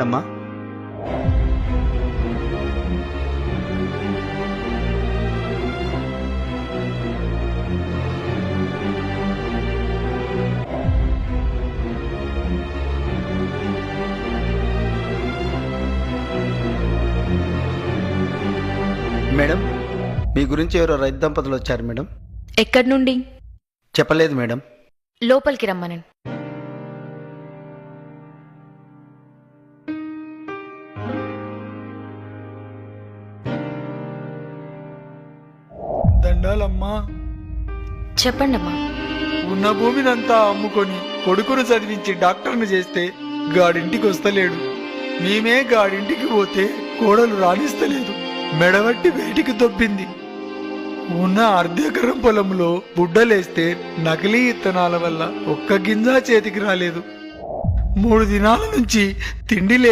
అమ్మా మేడం, మీ గురించి ఎవరో రైతు దంపతులు వచ్చారు మేడం. ఎక్కడి నుండి? చెప్పలేదు మేడం. లోపలికి రమ్మనండి. దండాలమ్మా. చెప్పండి అమ్మా. ఉన్న భూమినంతా అమ్ముకొని కొడుకును చదివించి డాక్టర్ను చేస్తే గాడింటికి వస్తలేడు. మేమే గాడింటికి పోతే కోడలు రాణిస్తలేదు. మెడవట్టి బయటికి దొబ్బింది. ఉన్న అర్ధెకరం పొలంలో బుడ్డలేస్తే నకిలీ ఇత్తనాల వల్ల ఒక్క గింజ చేతికి రాలేదు. 3 దినాల నుంచి తిండి